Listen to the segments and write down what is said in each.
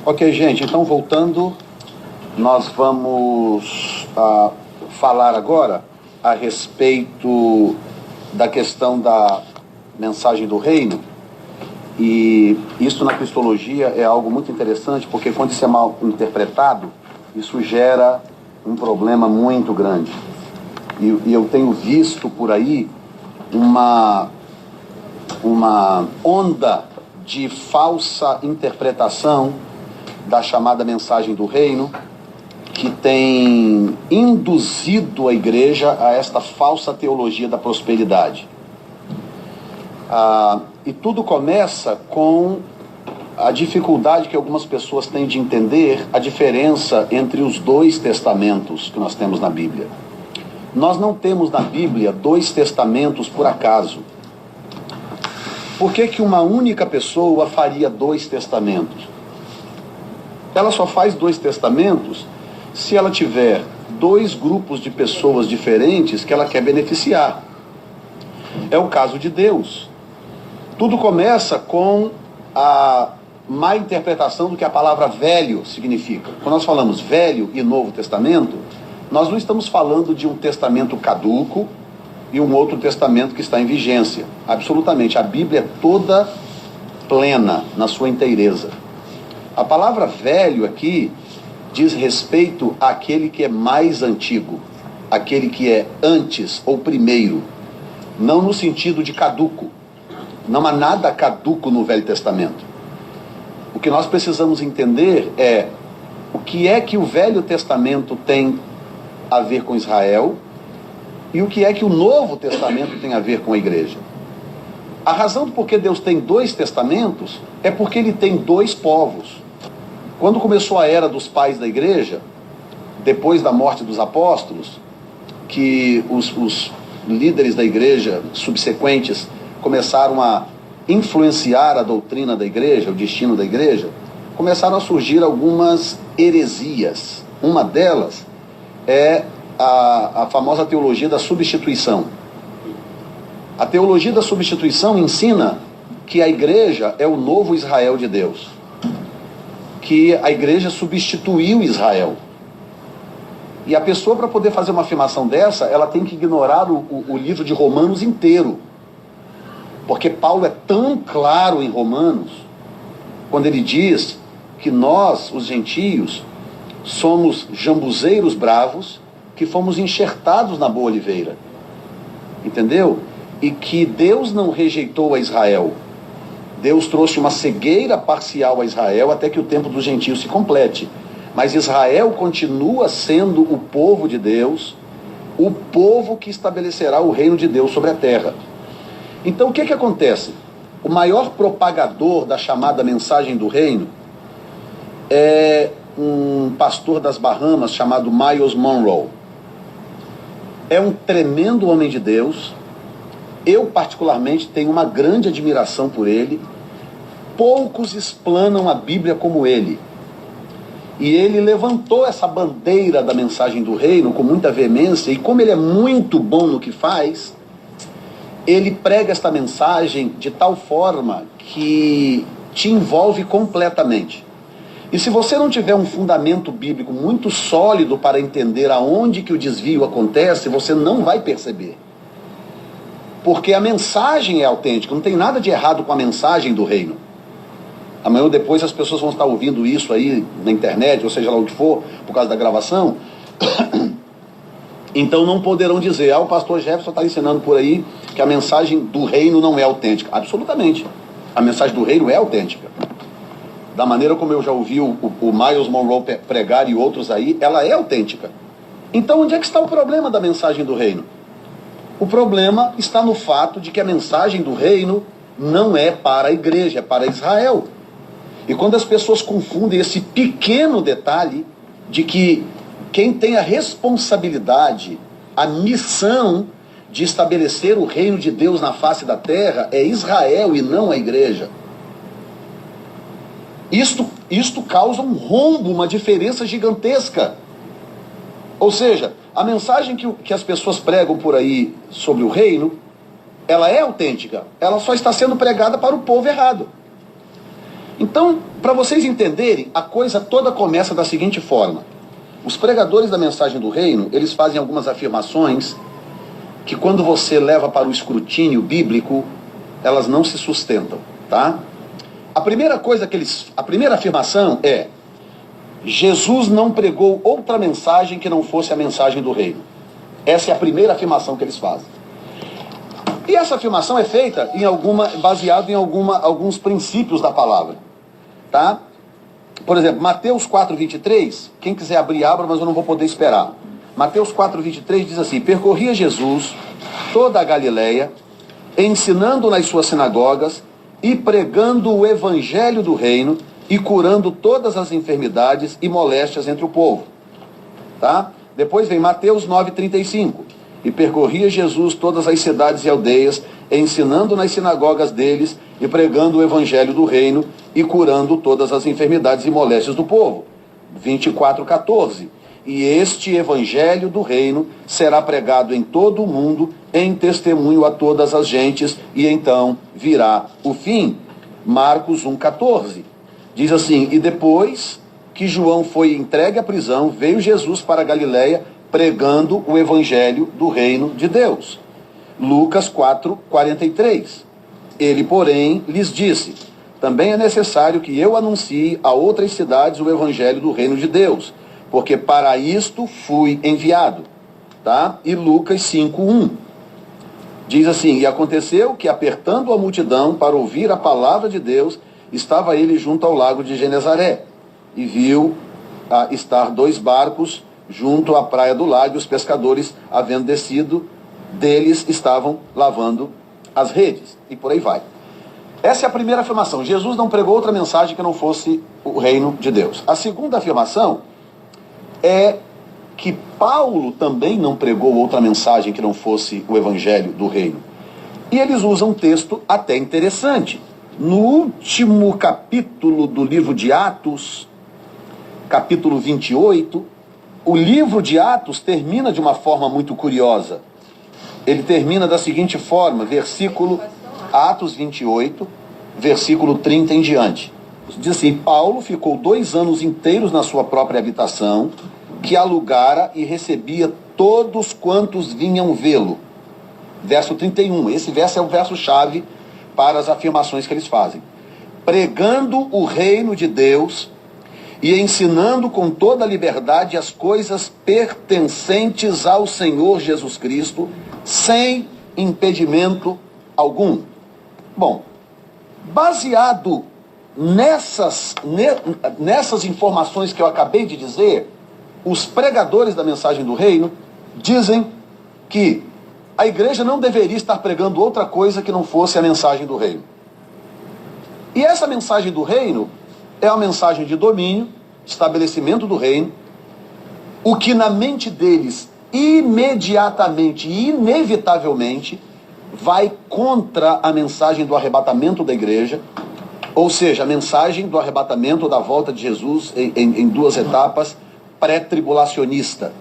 Ok, gente, então voltando, nós vamos falar agora a respeito da questão da mensagem do reino. E isso na cristologia é algo muito interessante, porque quando isso é mal interpretado, isso gera um problema muito grande. E eu tenho visto por aí uma onda de falsa interpretação da chamada mensagem do reino, que tem induzido a igreja a esta falsa teologia da prosperidade. E tudo começa com a dificuldade que algumas pessoas têm de entender a diferença entre os dois testamentos que nós temos na Bíblia. Nós não temos na Bíblia dois testamentos por acaso. Por que uma única pessoa faria dois testamentos? Ela só faz dois testamentos se ela tiver dois grupos de pessoas diferentes que ela quer beneficiar. É o caso de Deus. Tudo começa com a má interpretação do que a palavra velho significa. Quando nós falamos Velho e Novo Testamento, nós não estamos falando de um testamento caduco e um outro testamento que está em vigência. Absolutamente. A Bíblia é toda plena na sua inteireza. A palavra velho aqui diz respeito àquele que é mais antigo, aquele que é antes ou primeiro, não no sentido de caduco. Não há nada caduco no Velho Testamento. O que nós precisamos entender é o que é que o Velho Testamento tem a ver com Israel e o que é que o Novo Testamento tem a ver com a igreja. A razão do porquê Deus tem dois testamentos é porque ele tem dois povos. Quando começou a era dos pais da igreja, depois da morte dos apóstolos, que os líderes da igreja subsequentes começaram a influenciar a doutrina da igreja, o destino da igreja, começaram a surgir algumas heresias. Uma delas é a famosa teologia da substituição. A teologia da substituição ensina que a igreja é o novo Israel de Deus, que a igreja substituiu Israel. E a pessoa, para poder fazer uma afirmação dessa, ela tem que ignorar o livro de Romanos inteiro. Porque Paulo é tão claro em Romanos, quando ele diz que nós, os gentios, somos jambuzeiros bravos, que fomos enxertados na boa oliveira. Entendeu? E que Deus não rejeitou a Israel. Deus trouxe uma cegueira parcial a Israel até que o tempo dos gentios se complete. Mas Israel continua sendo o povo de Deus, o povo que estabelecerá o reino de Deus sobre a terra. Então o que acontece? O maior propagador da chamada mensagem do reino é um pastor das Bahamas chamado Myles Munroe. É um tremendo homem de Deus. Eu particularmente tenho uma grande admiração por ele. Poucos explanam a Bíblia como ele. E ele levantou essa bandeira da mensagem do reino com muita veemência, e como ele é muito bom no que faz, ele prega esta mensagem de tal forma que te envolve completamente. E se você não tiver um fundamento bíblico muito sólido para entender aonde que o desvio acontece, você não vai perceber. Porque a mensagem é autêntica, não tem nada de errado com a mensagem do reino. Amanhã ou depois as pessoas vão estar ouvindo isso aí na internet, ou seja lá o que for, por causa da gravação. Então não poderão dizer, o pastor Jefferson está ensinando por aí que a mensagem do reino não é autêntica. Absolutamente. A mensagem do reino é autêntica. Da maneira como eu já ouvi o Myles Munroe pregar e outros aí, ela é autêntica. Então onde é que está o problema da mensagem do reino? O problema está no fato de que a mensagem do reino não é para a igreja, é para Israel. E quando as pessoas confundem esse pequeno detalhe de que quem tem a responsabilidade, a missão de estabelecer o reino de Deus na face da terra é Israel e não a igreja. Isto causa um rombo, uma diferença gigantesca. Ou seja, a mensagem que as pessoas pregam por aí sobre o reino, ela é autêntica, ela só está sendo pregada para o povo errado. Então, para vocês entenderem, a coisa toda começa da seguinte forma. Os pregadores da mensagem do reino, eles fazem algumas afirmações que quando você leva para o escrutínio bíblico, elas não se sustentam, tá? A primeira afirmação é: Jesus não pregou outra mensagem que não fosse a mensagem do reino. Essa é a primeira afirmação que eles fazem. E essa afirmação é feita baseado em alguns princípios da palavra, tá? Por exemplo, Mateus 4:23, quem quiser abrir, abra, mas eu não vou poder esperar. Mateus 4:23 diz assim: percorria Jesus toda a Galileia, ensinando nas suas sinagogas e pregando o evangelho do reino e curando todas as enfermidades e moléstias entre o povo. Tá? Depois vem Mateus 9:35. E percorria Jesus todas as cidades e aldeias, ensinando nas sinagogas deles e pregando o evangelho do reino e curando todas as enfermidades e moléstias do povo. 24:14. E este evangelho do reino será pregado em todo o mundo, em testemunho a todas as gentes, e então virá o fim. Marcos 1:14. Diz assim: e depois que João foi entregue à prisão, veio Jesus para a Galileia, pregando o evangelho do reino de Deus. Lucas 4:43. Ele, porém, lhes disse: também é necessário que eu anuncie a outras cidades o evangelho do reino de Deus, porque para isto fui enviado. Tá? E Lucas 5:1. Diz assim: e aconteceu que, apertando a multidão para ouvir a palavra de Deus, estava ele junto ao lago de Genezaré, e viu estar 2 barcos junto à praia do lago, e os pescadores, havendo descido deles, estavam lavando as redes. E por aí vai. Essa é a primeira afirmação. Jesus não pregou outra mensagem que não fosse o reino de Deus. A segunda afirmação é que Paulo também não pregou outra mensagem que não fosse o evangelho do reino. E eles usam um texto até interessante. No último capítulo do livro de Atos, capítulo 28, o livro de Atos termina de uma forma muito curiosa. Ele termina da seguinte forma, Atos 28, versículo 30 em diante. Diz assim: Paulo ficou 2 anos inteiros na sua própria habitação, que alugara, e recebia todos quantos vinham vê-lo. Verso 31, esse verso é o verso-chave para as afirmações que eles fazem. Pregando o reino de Deus e ensinando com toda a liberdade as coisas pertencentes ao Senhor Jesus Cristo, sem impedimento algum. Bom, baseado nessas informações que eu acabei de dizer, os pregadores da mensagem do reino dizem que a igreja não deveria estar pregando outra coisa que não fosse a mensagem do reino. E essa mensagem do reino é uma mensagem de domínio, estabelecimento do reino, o que na mente deles imediatamente e inevitavelmente vai contra a mensagem do arrebatamento da igreja, ou seja, a mensagem do arrebatamento da volta de Jesus em 2 etapas, pré-tribulacionista.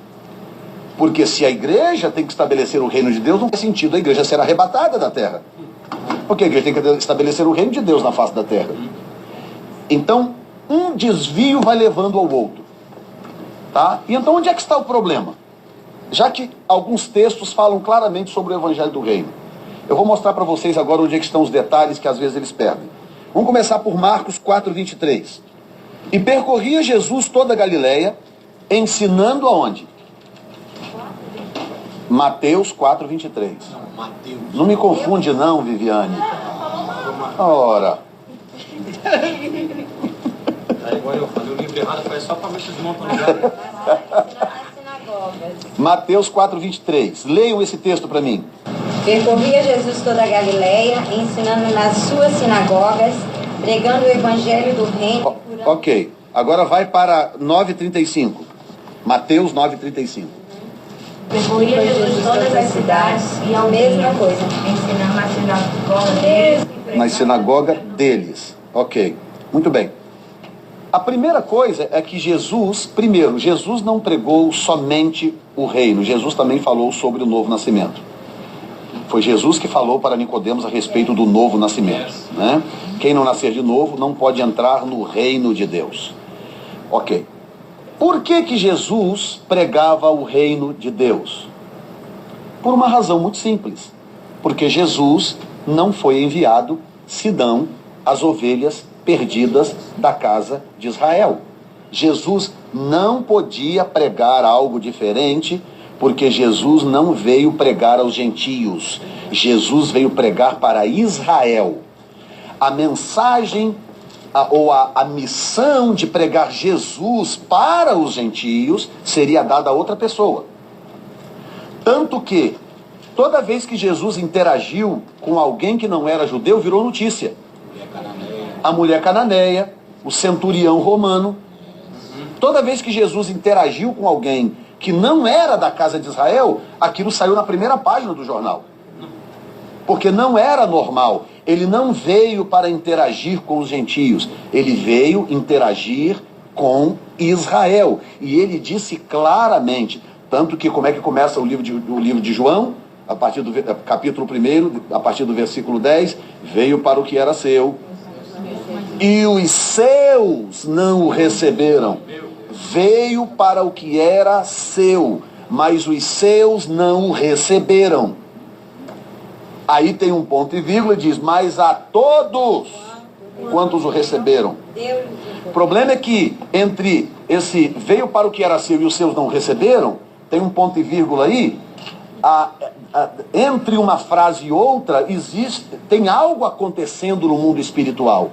Porque se a igreja tem que estabelecer o reino de Deus, não faz sentido a igreja ser arrebatada da terra. Porque a igreja tem que estabelecer o reino de Deus na face da terra. Então, um desvio vai levando ao outro. Tá? E então, onde é que está o problema? Já que alguns textos falam claramente sobre o evangelho do reino. Eu vou mostrar para vocês agora onde é que estão os detalhes que às vezes eles perdem. Vamos começar por Marcos 4:23. E percorria Jesus toda a Galileia, ensinando aonde? Mateus 4:23. Não me confunde não, Viviane. Ora. Agora eu falei o livro errado, foi só para ver se desmontam no lugar. Mateus 4:23. Leiam esse texto para mim. Percorria Jesus toda a Galileia, ensinando nas suas sinagogas, pregando o evangelho do reino. Ok. Agora vai para 9:35. Mateus 9:35. Percorria Jesus todas as cidades e a mesma coisa, ensinando na sinagoga deles. Na sinagoga deles. Ok. Muito bem. A primeira coisa é que Jesus não pregou somente o reino. Jesus também falou sobre o novo nascimento. Foi Jesus que falou para Nicodemos a respeito do novo nascimento, né? Quem não nascer de novo não pode entrar no reino de Deus. Ok. Por que Jesus pregava o reino de Deus? Por uma razão muito simples. Porque Jesus não foi enviado senão as ovelhas perdidas da casa de Israel. Jesus não podia pregar algo diferente, porque Jesus não veio pregar aos gentios. Jesus veio pregar para Israel. A mensagem ou a missão de pregar Jesus para os gentios seria dada a outra pessoa. Tanto que toda vez que Jesus interagiu com alguém que não era judeu, virou notícia. A mulher cananeia, o centurião romano. Toda vez que Jesus interagiu com alguém que não era da casa de Israel, aquilo saiu na primeira página do jornal. Porque não era normal. Ele não veio para interagir com os gentios. Ele veio interagir com Israel. E ele disse claramente, tanto que como é que começa o livro de João? A partir do capítulo 1, a partir do versículo 10, veio para o que era seu. E os seus não o receberam. Veio para o que era seu, mas os seus não o receberam. Aí tem um ponto e vírgula e diz, mas a todos quantos o receberam. O problema é que entre esse veio para o que era seu e os seus não receberam, tem um ponto e vírgula aí, entre uma frase e outra tem algo acontecendo no mundo espiritual.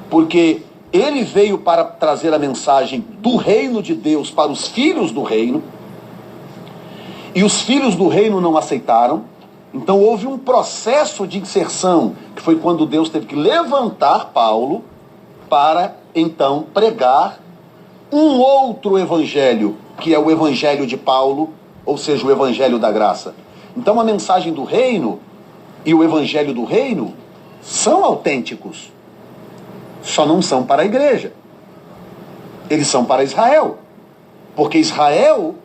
Porque ele veio para trazer a mensagem do reino de Deus para os filhos do reino, e os filhos do reino não aceitaram. Então houve um processo de inserção, que foi quando Deus teve que levantar Paulo para então pregar um outro evangelho, que é o evangelho de Paulo, ou seja, o evangelho da graça. Então a mensagem do reino e o evangelho do reino são autênticos, só não são para a igreja. Eles são para Israel, porque Israel,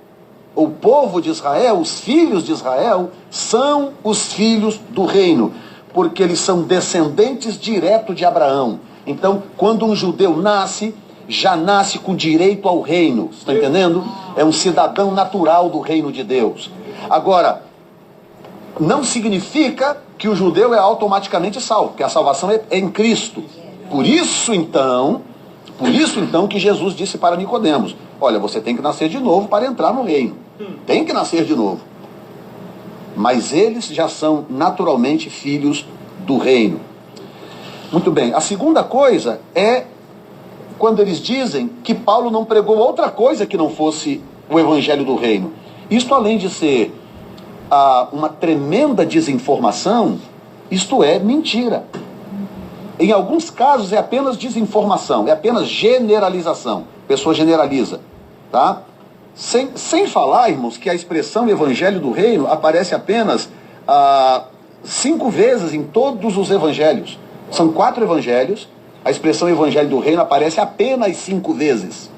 o povo de Israel, os filhos de Israel, são os filhos do reino, porque eles são descendentes direto de Abraão. Então, quando um judeu nasce, já nasce com direito ao reino, está entendendo? É um cidadão natural do reino de Deus. Agora, não significa que o judeu é automaticamente salvo, porque a salvação é em Cristo. Por isso então que Jesus disse para Nicodemos, olha, você tem que nascer de novo para entrar no reino. Tem que nascer de novo. Mas eles já são naturalmente filhos do reino. Muito bem. A segunda coisa é quando eles dizem que Paulo não pregou outra coisa que não fosse o evangelho do reino. Isto, além de ser uma tremenda desinformação, isto é mentira. Em alguns casos é apenas desinformação, é apenas generalização. A pessoa generaliza, tá? Sem falar, irmãos, que a expressão evangelho do reino aparece apenas 5 vezes em todos os evangelhos. São 4 evangelhos, a expressão evangelho do reino aparece apenas 5 vezes.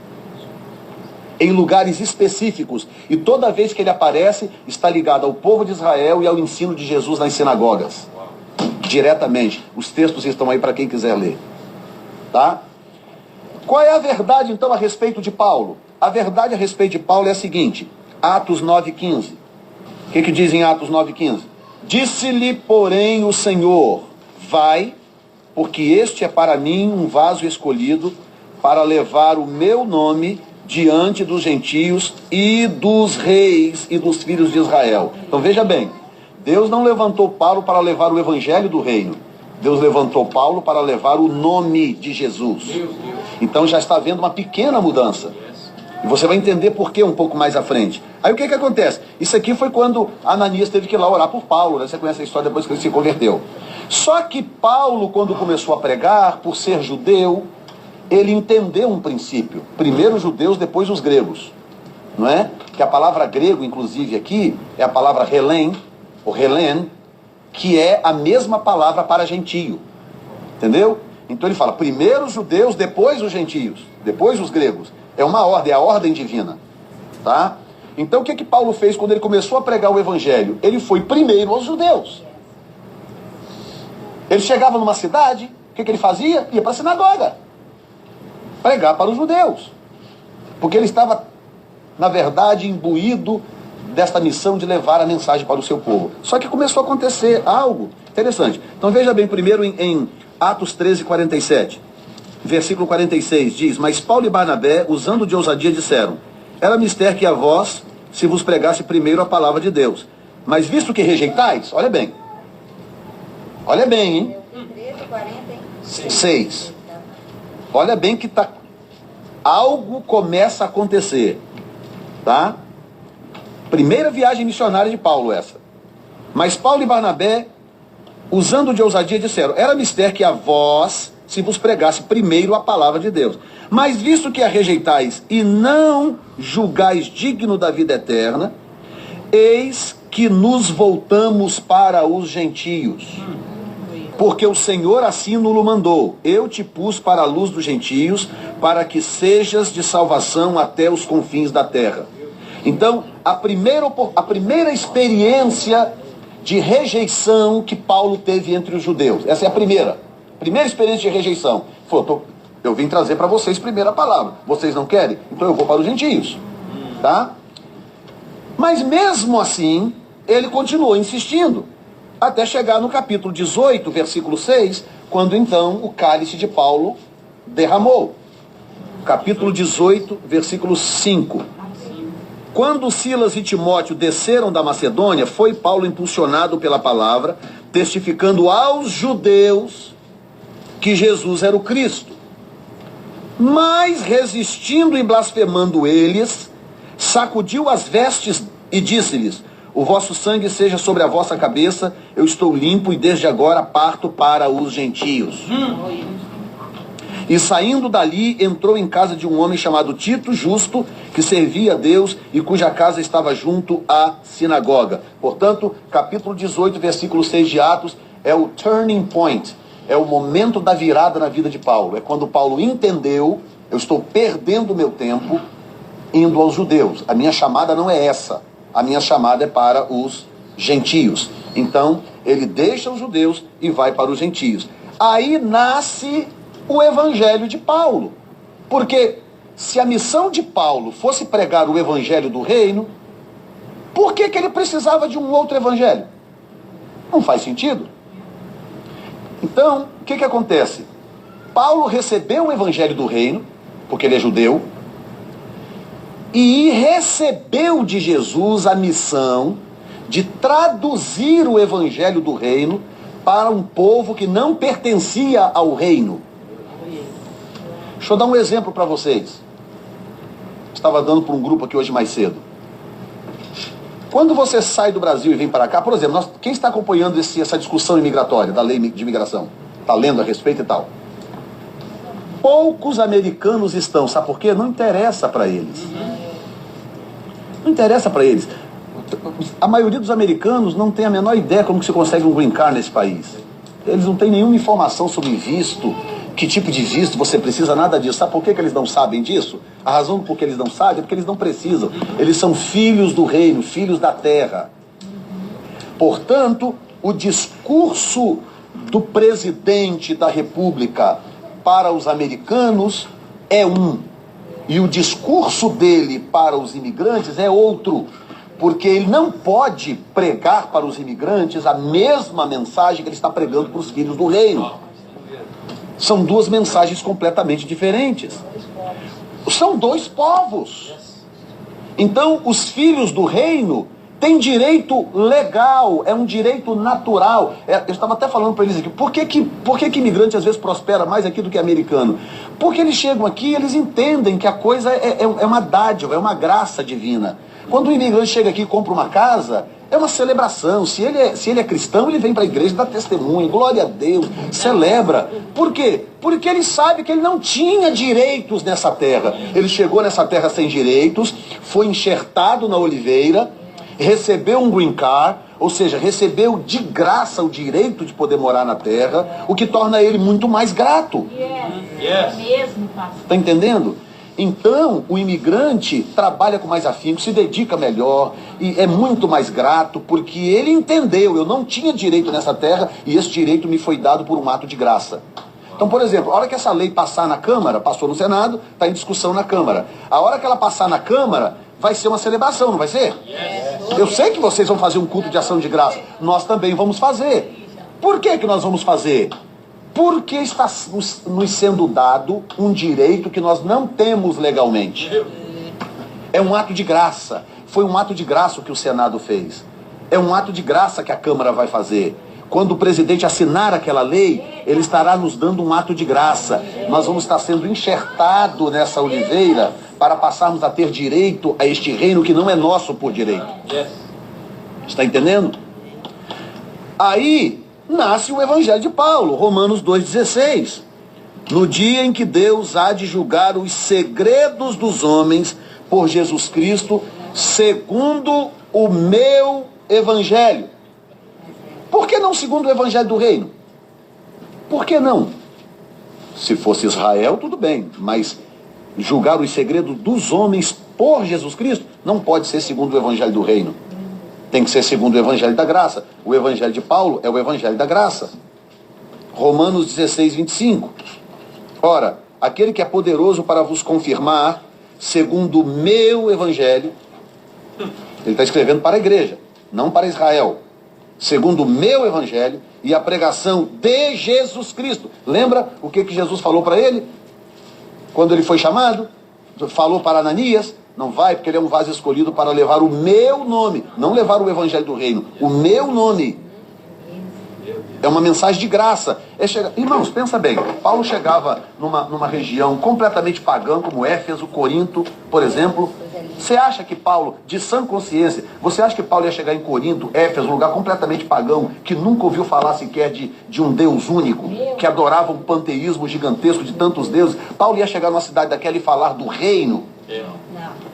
Em lugares específicos. E toda vez que ele aparece, está ligado ao povo de Israel e ao ensino de Jesus nas sinagogas. Diretamente. Os textos estão aí para quem quiser ler. Tá? Qual é a verdade, então, a respeito de Paulo? A verdade a respeito de Paulo é a seguinte. Atos 9,15. O que diz em Atos 9,15? Disse-lhe, porém, o Senhor, vai, porque este é para mim um vaso escolhido para levar o meu nome diante dos gentios e dos reis e dos filhos de Israel. Então veja bem, Deus não levantou Paulo para levar o evangelho do reino. Deus levantou Paulo para levar o nome de Jesus. Então já está havendo uma pequena mudança. E você vai entender por que um pouco mais à frente. Aí o que acontece? Isso aqui foi quando Ananias teve que ir lá orar por Paulo, né? Você conhece a história depois que ele se converteu. Só que Paulo, quando começou a pregar, por ser judeu, ele entendeu um princípio. Primeiro os judeus, depois os gregos. Não é? Que a palavra grego, inclusive aqui, é a palavra helen, ou helen, que é a mesma palavra para gentio. Entendeu? Então ele fala, primeiro os judeus, depois os gentios, depois os gregos. É uma ordem, é a ordem divina. Tá? Então o que Paulo fez quando ele começou a pregar o evangelho? Ele foi primeiro aos judeus. Ele chegava numa cidade, o que ele fazia? Ia para a sinagoga. Pregar para os judeus. Porque ele estava, na verdade, imbuído desta missão de levar a mensagem para o seu povo. Só que começou a acontecer algo interessante. Então veja bem, primeiro em Atos 13:47, versículo 46, diz: Mas Paulo e Barnabé, usando de ousadia, disseram: Era mister que a vós se vos pregasse primeiro a palavra de Deus. Mas visto que rejeitais, olha bem, hein? 6. Olha bem que algo começa a acontecer, tá? Primeira viagem missionária de Paulo essa. Mas Paulo e Barnabé, usando de ousadia, disseram: Era mister que a vós se vos pregasse primeiro a palavra de Deus. Mas visto que a rejeitais e não julgais digno da vida eterna, eis que nos voltamos para os gentios. Porque o Senhor assim nos mandou: Eu te pus para a luz dos gentios, para que sejas de salvação até os confins da terra. Então, a primeira experiência de rejeição que Paulo teve entre os judeus, essa é a primeira experiência de rejeição. Falou: eu vim trazer para vocês primeiro a palavra, vocês não querem? Então eu vou para os gentios, tá? Mas mesmo assim, ele continuou insistindo, até chegar no capítulo 18, versículo 6, quando então o cálice de Paulo derramou. Capítulo 18, versículo 5. Quando Silas e Timóteo desceram da Macedônia, foi Paulo impulsionado pela palavra, testificando aos judeus que Jesus era o Cristo. Mas, resistindo e blasfemando eles, sacudiu as vestes e disse-lhes: O vosso sangue seja sobre a vossa cabeça, eu estou limpo e desde agora parto para os gentios. E saindo dali, entrou em casa de um homem chamado Tito, justo, que servia a Deus e cuja casa estava junto à sinagoga. Portanto, capítulo 18, versículo 6 de Atos, é o turning point, é o momento da virada na vida de Paulo. É quando Paulo entendeu: eu estou perdendo meu tempo indo aos judeus. A minha chamada não é essa. A minha chamada é para os gentios. Então, ele deixa os judeus e vai para os gentios. Aí nasce o evangelho de Paulo. Porque se a missão de Paulo fosse pregar o evangelho do reino, por que ele precisava de um outro evangelho? Não faz sentido. Então, o que acontece? Paulo recebeu o evangelho do reino, porque ele é judeu, e recebeu de Jesus a missão de traduzir o evangelho do reino para um povo que não pertencia ao reino. Deixa eu dar um exemplo para vocês. Estava dando para um grupo aqui hoje mais cedo. Quando você sai do Brasil e vem para cá, por exemplo, quem está acompanhando essa discussão imigratória, da lei de imigração, está lendo a respeito e tal? Poucos americanos estão, sabe por quê? Não interessa para eles. Não interessa para eles. A maioria dos americanos não tem a menor ideia como que se consegue um green card nesse país. Eles não têm nenhuma informação sobre visto, que tipo de visto você precisa, nada disso. Sabe por que eles não sabem disso? A razão por que eles não sabem é porque eles não precisam. Eles são filhos do reino, filhos da terra. Portanto, o discurso do presidente da República para os americanos é um. E o discurso dele para os imigrantes é outro. Porque ele não pode pregar para os imigrantes a mesma mensagem que ele está pregando para os filhos do reino. São duas mensagens completamente diferentes. São dois povos. Então, os filhos do reino têm direito legal, é um direito natural. Eu estava até falando para eles aqui, por que imigrante às vezes prospera mais aqui do que americano? Porque eles chegam aqui e eles entendem que a coisa é uma dádiva, é uma graça divina. Quando o imigrante chega aqui e compra uma casa, é uma celebração. Se ele é cristão, ele vem para a igreja, dá testemunho, glória a Deus, celebra. Por quê? Porque ele sabe que ele não tinha direitos nessa terra. Ele chegou nessa terra sem direitos, foi enxertado na oliveira, recebeu um green card, ou seja, recebeu de graça o direito de poder morar na terra, o que torna ele muito mais grato. É mesmo, pastor. Está entendendo? Então, o imigrante trabalha com mais afinco, se dedica melhor e é muito mais grato, porque ele entendeu, eu não tinha direito nessa terra e esse direito me foi dado por um ato de graça. Então, por exemplo, a hora que essa lei passar na Câmara, passou no Senado, está em discussão na Câmara. A hora que ela passar na Câmara, vai ser uma celebração, não vai ser? Eu sei que vocês vão fazer um culto de ação de graça, nós também vamos fazer. Por que nós vamos fazer? Porque está nos sendo dado um direito que nós não temos legalmente. É um ato de graça. Foi um ato de graça o que o Senado fez. É um ato de graça que a Câmara vai fazer. Quando o presidente assinar aquela lei, ele estará nos dando um ato de graça. Nós vamos estar sendo enxertados nessa oliveira para passarmos a ter direito a este reino que não é nosso por direito. Está entendendo? Aí nasce o Evangelho de Paulo, Romanos 2,16. No dia em que Deus há de julgar os segredos dos homens por Jesus Cristo, segundo o meu Evangelho. Por que não segundo o Evangelho do Reino? Por que não? Se fosse Israel, tudo bem, mas julgar os segredos dos homens por Jesus Cristo não pode ser segundo o Evangelho do Reino. Tem que ser segundo o Evangelho da Graça. O Evangelho de Paulo é o Evangelho da Graça. Romanos 16, 25. Ora, aquele que é poderoso para vos confirmar, segundo o meu Evangelho, ele está escrevendo para a igreja, não para Israel. Segundo o meu Evangelho e a pregação de Jesus Cristo. Lembra o que Jesus falou para ele? Quando ele foi chamado, falou para Ananias, não vai porque ele é um vaso escolhido para levar o meu nome, não levar o Evangelho do Reino, o meu nome. É uma mensagem de graça. Irmãos, pensa bem, Paulo chegava numa região completamente pagã, como Éfeso, Corinto, por exemplo. Você acha que Paulo, de sã consciência, você acha que Paulo ia chegar em Corinto, Éfeso, um lugar completamente pagão, que nunca ouviu falar sequer de um Deus único, que adorava um panteísmo gigantesco de tantos deuses? Paulo ia chegar numa cidade daquela e falar do reino?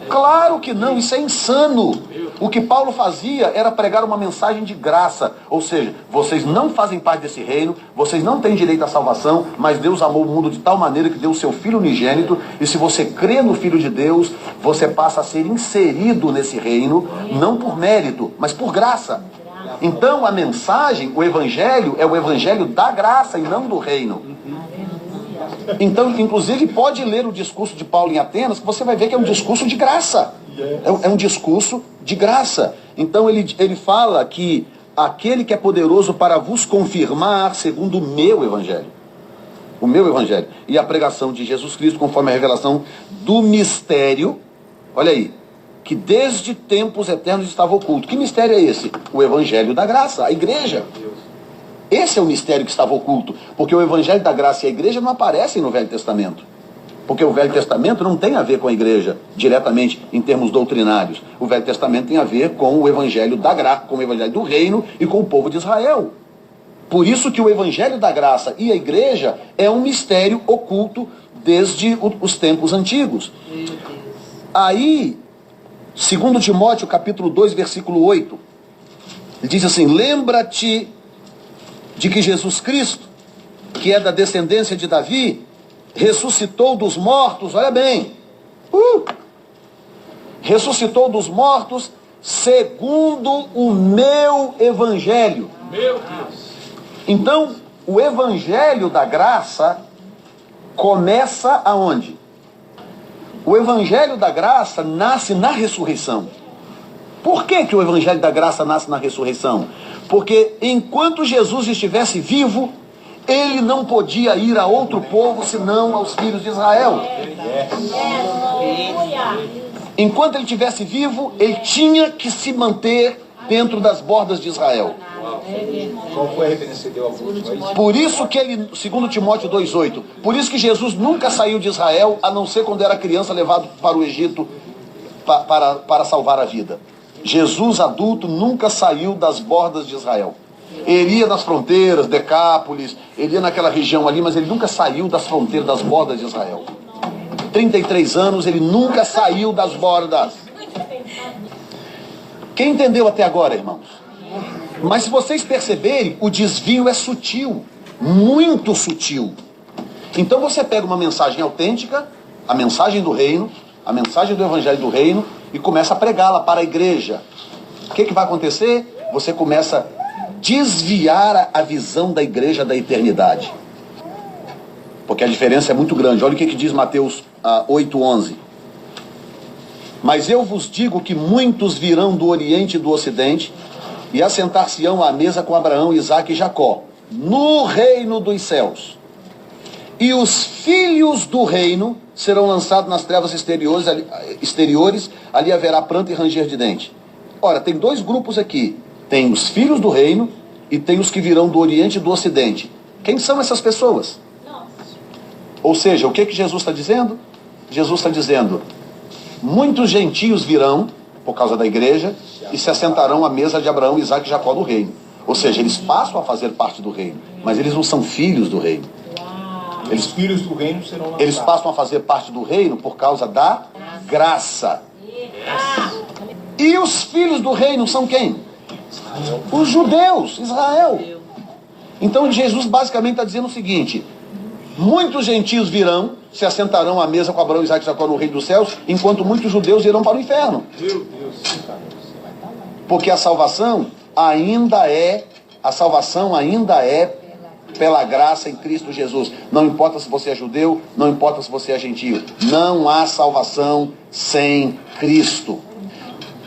Claro que não, isso é insano. O que Paulo fazia era pregar uma mensagem de graça, ou seja, vocês não fazem parte desse reino, vocês não têm direito à salvação, mas Deus amou o mundo de tal maneira que deu o seu Filho unigênito, e se você crê no Filho de Deus, você passa a ser inserido nesse reino, não por mérito, mas por graça. Então a mensagem, o Evangelho, é o Evangelho da graça e não do reino. Então, inclusive, pode ler o discurso de Paulo em Atenas, que você vai ver que é um discurso de graça. É um discurso de graça. Então, ele fala que aquele que é poderoso para vos confirmar, segundo o meu Evangelho. O meu Evangelho. E a pregação de Jesus Cristo, conforme a revelação do mistério, olha aí, que desde tempos eternos estava oculto. Que mistério é esse? O Evangelho da graça, a igreja. Esse é o mistério que estava oculto, porque o Evangelho da Graça e a igreja não aparecem no Velho Testamento. Porque o Velho Testamento não tem a ver com a igreja diretamente em termos doutrinários. O Velho Testamento tem a ver com o Evangelho da Graça, com o Evangelho do Reino e com o povo de Israel. Por isso que o Evangelho da Graça e a igreja é um mistério oculto desde os tempos antigos. Aí, 2 Timóteo capítulo 2, versículo 8, ele diz assim: lembra-te de que Jesus Cristo, que é da descendência de Davi, ressuscitou dos mortos, olha bem, ressuscitou dos mortos segundo o meu Evangelho. Meu Deus. Então, o Evangelho da Graça começa aonde? O Evangelho da Graça nasce na ressurreição. Por que o Evangelho da Graça nasce na ressurreição? Porque enquanto Jesus estivesse vivo, ele não podia ir a outro povo senão aos filhos de Israel. Enquanto ele estivesse vivo, ele tinha que se manter dentro das bordas de Israel. Qual foi a referência que deu ao último? Por isso que ele, 2 Timóteo 2,8, por isso que Jesus nunca saiu de Israel, a não ser quando era criança levado para o Egito para salvar a vida. Jesus adulto nunca saiu das bordas de Israel. Ele ia nas fronteiras, Decápolis, ele ia naquela região ali, mas ele nunca saiu das fronteiras, das bordas de Israel. 33 anos, ele nunca saiu das bordas. Quem entendeu até agora, irmãos? Mas se vocês perceberem, o desvio é sutil, muito sutil. Então você pega uma mensagem autêntica, a mensagem do reino, a mensagem do evangelho do reino, e começa a pregá-la para a igreja. O que vai acontecer? Você começa a desviar a visão da igreja da eternidade. Porque a diferença é muito grande. Olha o que diz Mateus 8:11. Mas eu vos digo que muitos virão do Oriente e do Ocidente e assentar-se-ão à mesa com Abraão, Isaque e Jacó, no reino dos céus. E os filhos do reino serão lançados nas trevas exteriores, ali haverá pranto e ranger de dente. Ora, tem dois grupos aqui. Tem os filhos do reino e tem os que virão do Oriente e do Ocidente. Quem são essas pessoas? Ou seja, o que Jesus está dizendo? Jesus está dizendo, muitos gentios virão, por causa da igreja, e se assentarão à mesa de Abraão, Isaque e Jacó do reino. Ou seja, eles passam a fazer parte do reino, mas eles não são filhos do reino. Os filhos do reino serão lançados. Eles passam a fazer parte do reino por causa da graça. E os filhos do reino são quem? Os judeus, Israel. Então Jesus basicamente está dizendo o seguinte: muitos gentios virão, se assentarão à mesa com Abraão, Isaque e Jacó no reino dos céus, enquanto muitos judeus irão para o inferno. Porque a salvação ainda é pela graça em Cristo Jesus. Não importa se você é judeu, não importa se você é gentio. Não há salvação sem Cristo.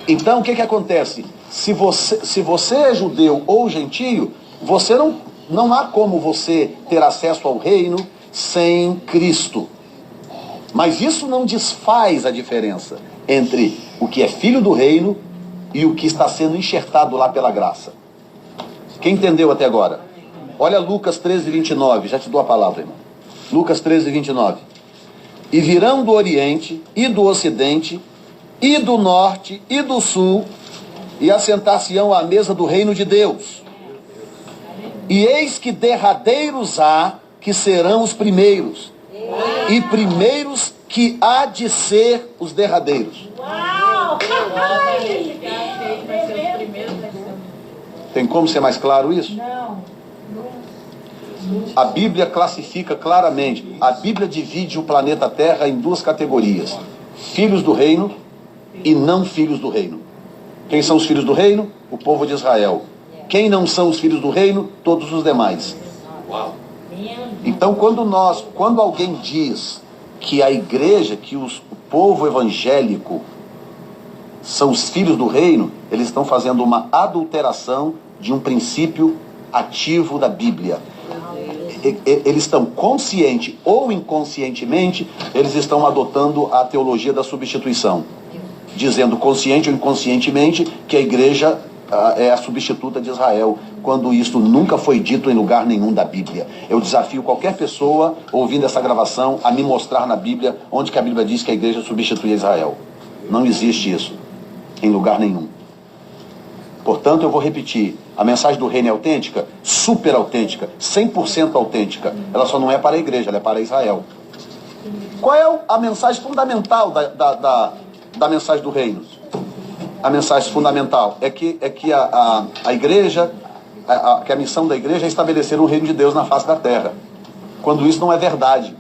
Então o que acontece? Se você é judeu ou gentio, você não há como você ter acesso ao reino sem Cristo. Mas isso não desfaz a diferença entre o que é filho do reino e o que está sendo enxertado lá pela graça. Quem entendeu até agora? Olha Lucas 13:29, já te dou a palavra, irmão. Lucas 13:29. E virão do Oriente, e do Ocidente, e do Norte, e do Sul, e assentar-se-ão à mesa do reino de Deus. E eis que derradeiros há, que serão os primeiros, e primeiros que há de ser os derradeiros. Tem como ser mais claro isso? A Bíblia classifica claramente. A Bíblia divide o planeta Terra em duas categorias: filhos do reino e não filhos do reino. Quem são os filhos do reino? O povo de Israel. Quem não são os filhos do reino? Todos os demais. Então quando alguém diz que a igreja, que o povo evangélico são os filhos do reino, eles estão fazendo uma adulteração de um princípio ativo da Bíblia. Eles estão consciente ou inconscientemente, eles estão adotando a teologia da substituição, dizendo consciente ou inconscientemente que a igreja é a substituta de Israel, quando isso nunca foi dito em lugar nenhum da Bíblia. Eu desafio qualquer pessoa ouvindo essa gravação a me mostrar na Bíblia onde que a Bíblia diz que a igreja substitui Israel. Não existe isso em lugar nenhum. Portanto, eu vou repetir, a mensagem do reino é autêntica, super autêntica, 100% autêntica. Ela só não é para a igreja, ela é para Israel. Qual é a mensagem fundamental da mensagem do reino? A mensagem fundamental é que a igreja, que a missão da igreja é estabelecer o reino de Deus na face da terra. Quando isso não é verdade.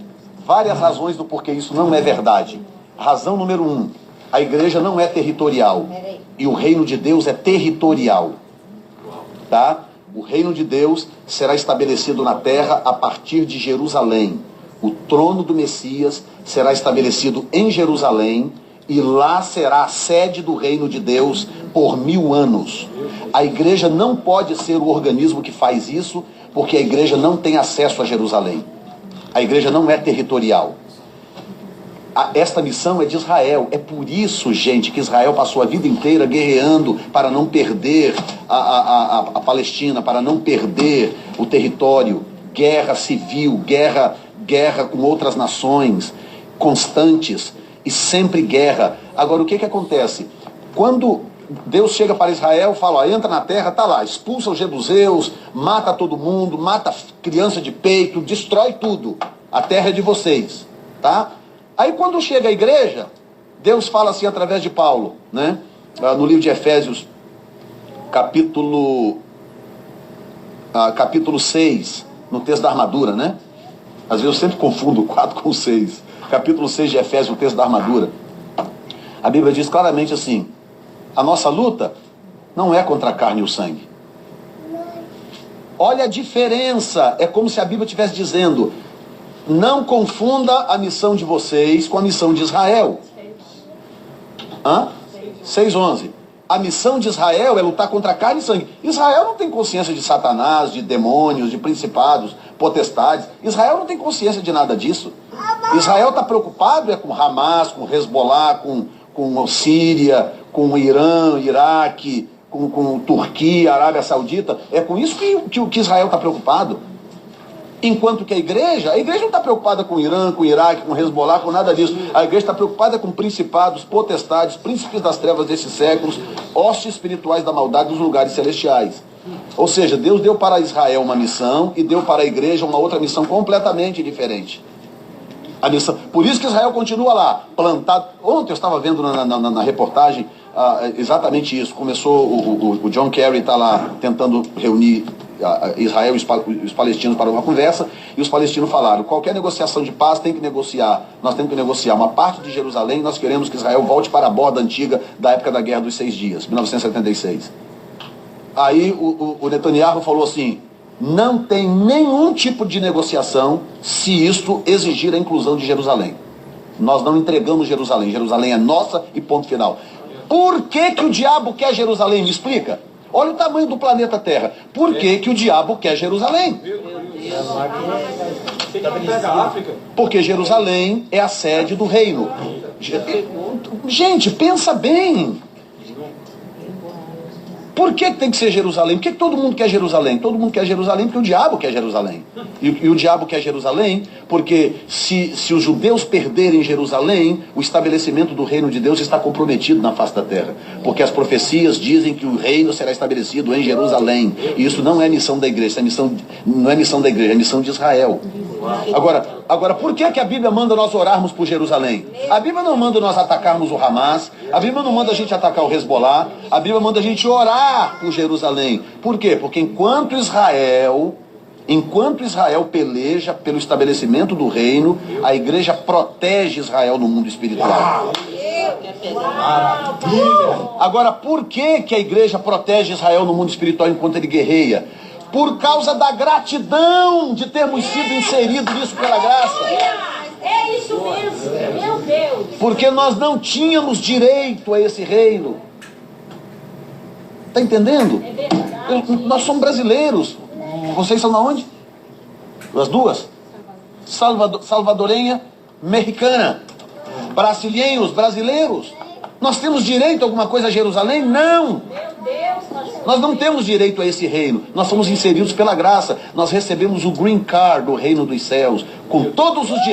Várias razões do porquê isso não é verdade. Razão número 1, a igreja não é territorial. E o reino de Deus é territorial. Tá? O reino de Deus será estabelecido na terra a partir de Jerusalém. O trono do Messias será estabelecido em Jerusalém, e lá será a sede do reino de Deus por 1000 anos. A igreja não pode ser o organismo que faz isso, porque a igreja não tem acesso a Jerusalém. A igreja não é territorial. Esta missão é de Israel. É por isso, gente, que Israel passou a vida inteira guerreando para não perder a Palestina, para não perder o território. Guerra civil, guerra com outras nações, constantes, e sempre guerra. Agora, o que acontece? Quando Deus chega para Israel, fala, ó, entra na terra, tá lá, expulsa os jebuseus, mata todo mundo, mata criança de peito, destrói tudo. A terra é de vocês, tá? Aí quando chega a igreja, Deus fala assim através de Paulo, né? No livro de Efésios, capítulo 6, no texto da armadura, né? Às vezes eu sempre confundo o 4 com o 6. Capítulo 6 de Efésios, o texto da armadura. A Bíblia diz claramente assim: a nossa luta não é contra a carne e o sangue. Olha a diferença. É como se a Bíblia estivesse dizendo: não confunda a missão de vocês com a missão de Israel. 6:11. A missão de Israel é lutar contra a carne e sangue. Israel não tem consciência de Satanás, de demônios, de principados, potestades. Israel não tem consciência de nada disso. Israel está preocupado com Hamas, com Hezbollah, com Síria, com Irã, Iraque, com Turquia, Arábia Saudita. É com isso que Israel está preocupado. Enquanto que a igreja não está preocupada com o Irã, com o Iraque, com o Hezbollah, com nada disso. A igreja está preocupada com principados, potestades, príncipes das trevas desses séculos, hostes espirituais da maldade dos lugares celestiais. Ou seja, Deus deu para Israel uma missão e deu para a igreja uma outra missão completamente diferente. A missão. Por isso que Israel continua lá, plantado. Ontem eu estava vendo na reportagem exatamente isso. Começou, o John Kerry está lá tentando reunir Israel e os palestinos para uma conversa, e os palestinos falaram: qualquer negociação de paz tem que negociar, nós temos que negociar uma parte de Jerusalém, nós queremos que Israel volte para a borda antiga da época da Guerra dos 6 Dias, 1976. Aí o Netanyahu falou assim: não tem nenhum tipo de negociação se isto exigir a inclusão de Jerusalém. Nós não entregamos Jerusalém, Jerusalém é nossa e ponto final. Por que o diabo quer Jerusalém? Me explica. Olha o tamanho do planeta Terra. Por que o diabo quer Jerusalém? Porque Jerusalém é a sede do reino. Gente, pensa bem. Por que tem que ser Jerusalém? Por que todo mundo quer Jerusalém? Todo mundo quer Jerusalém porque o diabo quer Jerusalém. E o diabo quer Jerusalém porque se os judeus perderem Jerusalém, o estabelecimento do reino de Deus está comprometido na face da terra. Porque as profecias dizem que o reino será estabelecido em Jerusalém. E isso não é missão da igreja, não é missão da igreja, é missão de Israel. Agora, por que a Bíblia manda nós orarmos por Jerusalém? A Bíblia não manda nós atacarmos o Hamas, a Bíblia não manda a gente atacar o Hezbollah, a Bíblia manda a gente orar por Jerusalém. Por quê? Porque enquanto Israel peleja pelo estabelecimento do reino, a igreja protege Israel no mundo espiritual. Agora, por que a igreja protege Israel no mundo espiritual enquanto ele guerreia? Por causa da gratidão de termos sido inseridos nisso pela graça. É isso mesmo, meu Deus. Porque nós não tínhamos direito a esse reino. Está entendendo? É verdade. Nós somos brasileiros. Vocês são de onde? As duas? Salvadorenha, mexicana. Brasileiros, brasileiros. Nós temos direito a alguma coisa a Jerusalém? Não. Nós não temos direito a esse reino. Nós somos inseridos pela graça. Nós recebemos o green card do reino dos céus, com todos os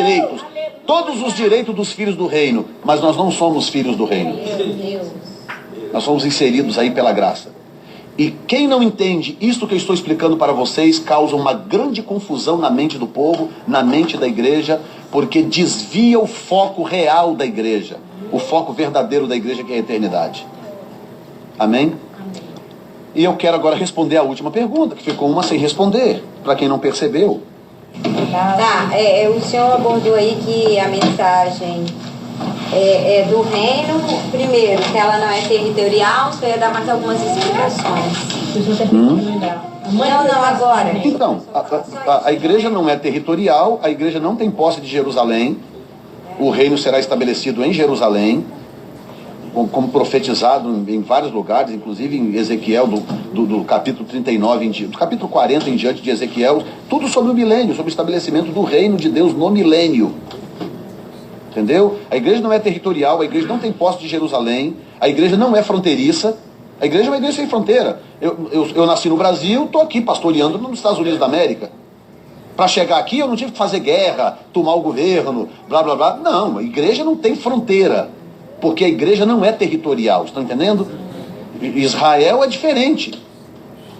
direitos dos filhos do reino. Mas nós não somos filhos do reino. Nós somos inseridos aí pela graça. E quem não entende isto que eu estou explicando para vocês causa uma grande confusão na mente do povo, na mente da igreja, porque desvia o foco real da igreja, o foco verdadeiro da igreja, que é a eternidade. Amém? E eu quero agora responder a última pergunta, que ficou uma sem responder, para quem não percebeu. O senhor abordou aí que a mensagem é do reino, primeiro, que ela não é territorial, você ia dar mais algumas explicações. Não, agora. Então, a igreja não é territorial, a igreja não tem posse de Jerusalém, o reino será estabelecido em Jerusalém, como profetizado em vários lugares, inclusive em Ezequiel, do capítulo 39, do capítulo 40 em diante de Ezequiel, tudo sobre o milênio, sobre o estabelecimento do reino de Deus no milênio. Entendeu? A igreja não é territorial, a igreja não tem posse de Jerusalém, a igreja não é fronteiriça, a igreja é uma igreja sem fronteira. Eu nasci no Brasil, estou aqui pastoreando nos Estados Unidos da América. Para chegar aqui eu não tive que fazer guerra, tomar o governo, blá blá blá. Não, a igreja não tem fronteira, porque a igreja não é territorial, estão entendendo? Israel é diferente.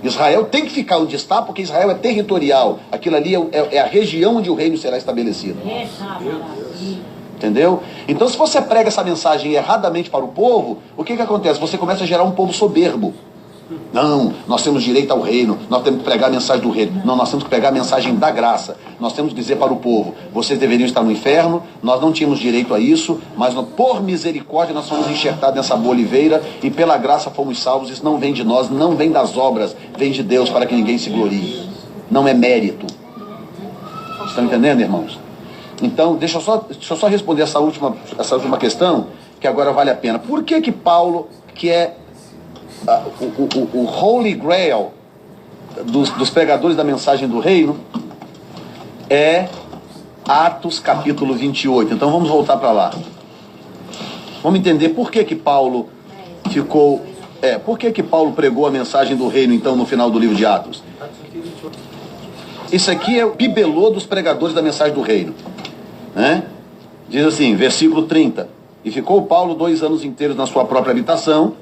Israel tem que ficar onde está, porque Israel é territorial. Aquilo ali é a região onde o reino será estabelecido. Entendeu? Então, se você prega essa mensagem erradamente para o povo, o que acontece? Você começa a gerar um povo soberbo. Não, nós temos direito ao reino, nós temos que pregar a mensagem do reino. Não, nós temos que pregar a mensagem da graça. Nós temos que dizer para o povo, vocês deveriam estar no inferno, nós não tínhamos direito a isso, mas por misericórdia nós fomos enxertados nessa boa oliveira e pela graça fomos salvos. Isso não vem de nós, não vem das obras, vem de Deus para que ninguém se glorie. Não é mérito. Estão entendendo, irmãos? Então, deixa eu só responder essa última questão, que agora vale a pena. Por que Paulo, que é o Holy Grail dos pregadores da mensagem do reino, é Atos capítulo 28. Então vamos voltar para lá. Vamos entender por que Paulo ficou... por que Paulo pregou a mensagem do reino, então, no final do livro de Atos? Isso aqui é o bibelô dos pregadores da mensagem do reino, né? Diz assim, versículo 30. E ficou Paulo 2 anos inteiros na sua própria habitação,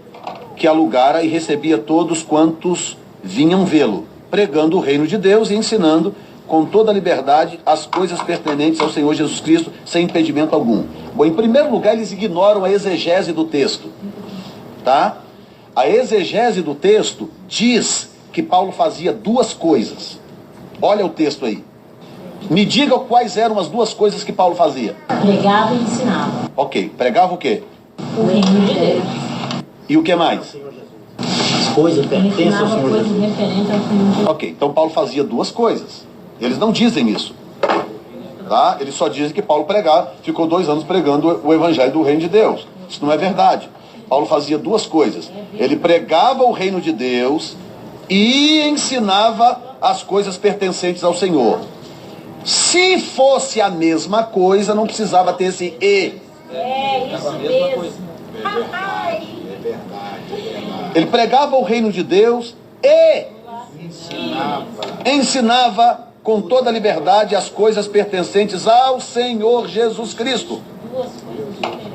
que alugara, e recebia todos quantos vinham vê-lo, pregando o reino de Deus e ensinando com toda a liberdade as coisas pertinentes ao Senhor Jesus Cristo, sem impedimento algum. Bom, em primeiro lugar, eles ignoram a exegese do texto, tá? A exegese do texto diz que Paulo fazia duas coisas. Olha o texto aí. Me diga quais eram as duas coisas que Paulo fazia. Pregava e ensinava. Ok, pregava o quê? O reino de Deus. E o que mais? As coisas pertencem ao Senhor Jesus. Referente ao Senhor Jesus. Ok, então Paulo fazia duas coisas. Eles não dizem isso, tá? Eles só dizem que Paulo pregava, ficou 2 anos pregando o evangelho do reino de Deus. Isso não é verdade. Paulo fazia duas coisas. Ele pregava o reino de Deus e ensinava as coisas pertencentes ao Senhor. Se fosse a mesma coisa, não precisava ter esse e. É isso mesmo. Ele pregava o reino de Deus e ensinava com toda a liberdade as coisas pertencentes ao Senhor Jesus Cristo.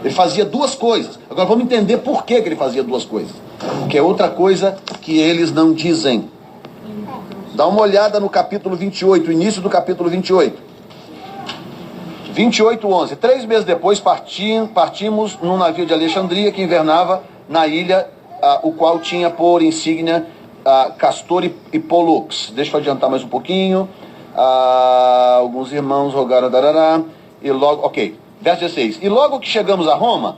Ele fazia duas coisas. Agora vamos entender por que ele fazia duas coisas. Que é outra coisa que eles não dizem. Dá uma olhada no capítulo 28, o início do capítulo 28. 28:11. 3 meses depois partimos num navio de Alexandria que invernava na ilha, o qual tinha por insígnia Castor e Pollux. Deixa eu adiantar mais um pouquinho. Alguns irmãos rogaram, e logo, ok, verso 16. E logo que chegamos a Roma,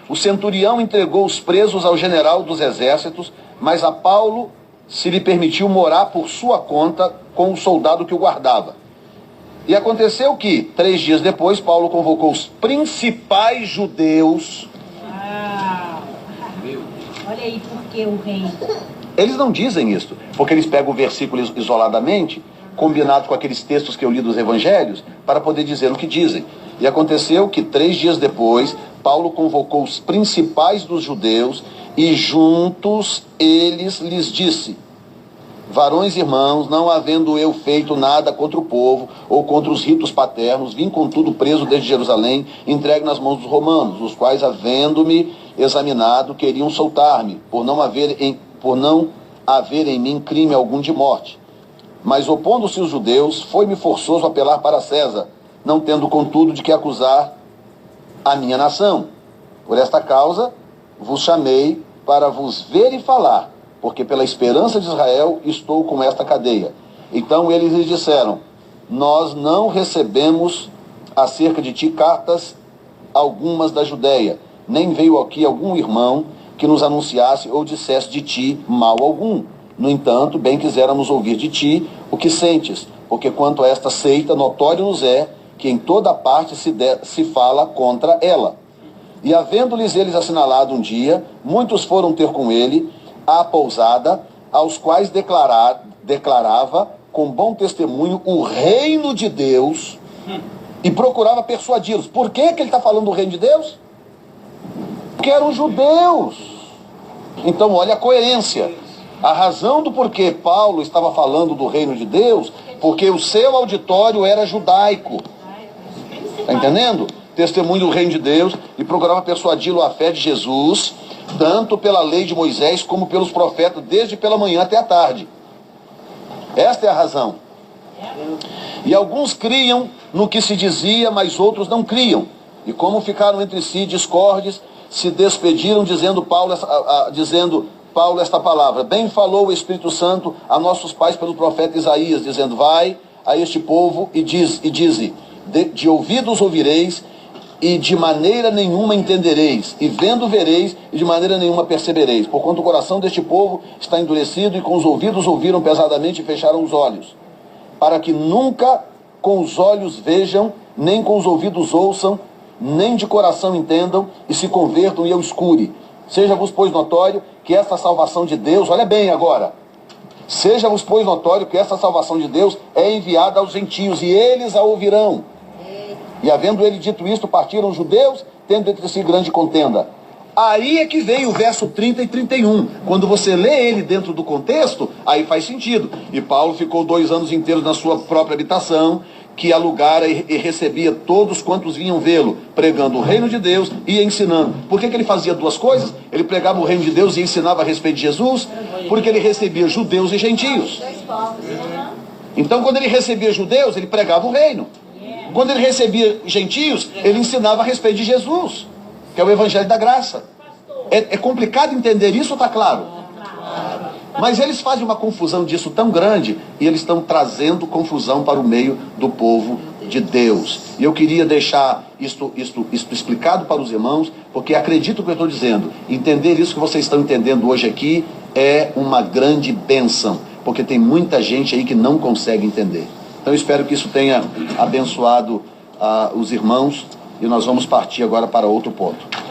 o centurião entregou os presos ao general dos exércitos, mas a Paulo se lhe permitiu morar por sua conta com o soldado que o guardava. E aconteceu que, 3 dias depois, Paulo convocou os principais judeus. Olha aí porque o reino. Eles não dizem isso, porque eles pegam o versículo isoladamente, combinado com aqueles textos que eu li dos evangelhos, para poder dizer o que dizem. E aconteceu que 3 dias depois, Paulo convocou os principais dos judeus e juntos eles lhes disse: varões e irmãos, não havendo eu feito nada contra o povo ou contra os ritos paternos, vim contudo preso desde Jerusalém, entregue nas mãos dos romanos, os quais, havendo-me examinado, queriam soltar-me, por não haver em mim crime algum de morte. Mas opondo-se os judeus, foi-me forçoso apelar para César, não tendo contudo de que acusar a minha nação. Por esta causa vos chamei para vos ver e falar, porque pela esperança de Israel estou com esta cadeia. Então eles lhes disseram: nós não recebemos acerca de ti cartas algumas da Judéia, nem veio aqui algum irmão que nos anunciasse ou dissesse de ti mal algum. No entanto, bem quiséramos ouvir de ti o que sentes, porque quanto a esta seita, notório nos é que em toda parte se fala contra ela. E havendo-lhes eles assinalado um dia, muitos foram ter com ele à pousada, aos quais declarava com bom testemunho o reino de Deus e procurava persuadi-los. Por que ele está falando do reino de Deus? Porque eram judeus. Então olha a coerência. A razão do porquê Paulo estava falando do reino de Deus, porque o seu auditório era judaico. Está entendendo? Testemunho do reino de Deus e procurava persuadi-lo à fé de Jesus, tanto pela lei de Moisés como pelos profetas, desde pela manhã até a tarde. Esta é a razão. E alguns criam no que se dizia, mas outros não criam. E como ficaram entre si discordes, se despediram dizendo, Paulo esta palavra: bem falou o Espírito Santo a nossos pais pelo profeta Isaías, dizendo: vai a este povo e dize, de ouvidos ouvireis, e de maneira nenhuma entendereis, e vendo vereis, e de maneira nenhuma percebereis, porquanto o coração deste povo está endurecido, e com os ouvidos ouviram pesadamente e fecharam os olhos, para que nunca com os olhos vejam, nem com os ouvidos ouçam, nem de coração entendam, e se convertam e eu escure. Seja-vos, pois, notório que esta salvação de Deus, olha bem agora, seja-vos, pois, notório que esta salvação de Deus é enviada aos gentios, e eles a ouvirão. E havendo ele dito isto, partiram os judeus, tendo entre si grande contenda. Aí é que veio o verso 30 e 31. Quando você lê ele dentro do contexto, aí faz sentido. E Paulo ficou 2 anos inteiros na sua própria habitação, que alugara e recebia todos quantos vinham vê-lo, pregando o reino de Deus e ensinando. Por que ele fazia 2 coisas? Ele pregava o reino de Deus e ensinava a respeito de Jesus, porque ele recebia judeus e gentios. Então, quando ele recebia judeus, ele pregava o reino. Quando ele recebia gentios, ele ensinava a respeito de Jesus, que é o evangelho da graça. É complicado entender isso, ou está claro? Mas eles fazem uma confusão disso tão grande, e eles estão trazendo confusão para o meio do povo de Deus. E eu queria deixar isto explicado para os irmãos, porque acredito que eu estou dizendo. Entender isso que vocês estão entendendo hoje aqui é uma grande bênção, porque tem muita gente aí que não consegue entender. Então eu espero que isso tenha abençoado os irmãos, e nós vamos partir agora para outro ponto.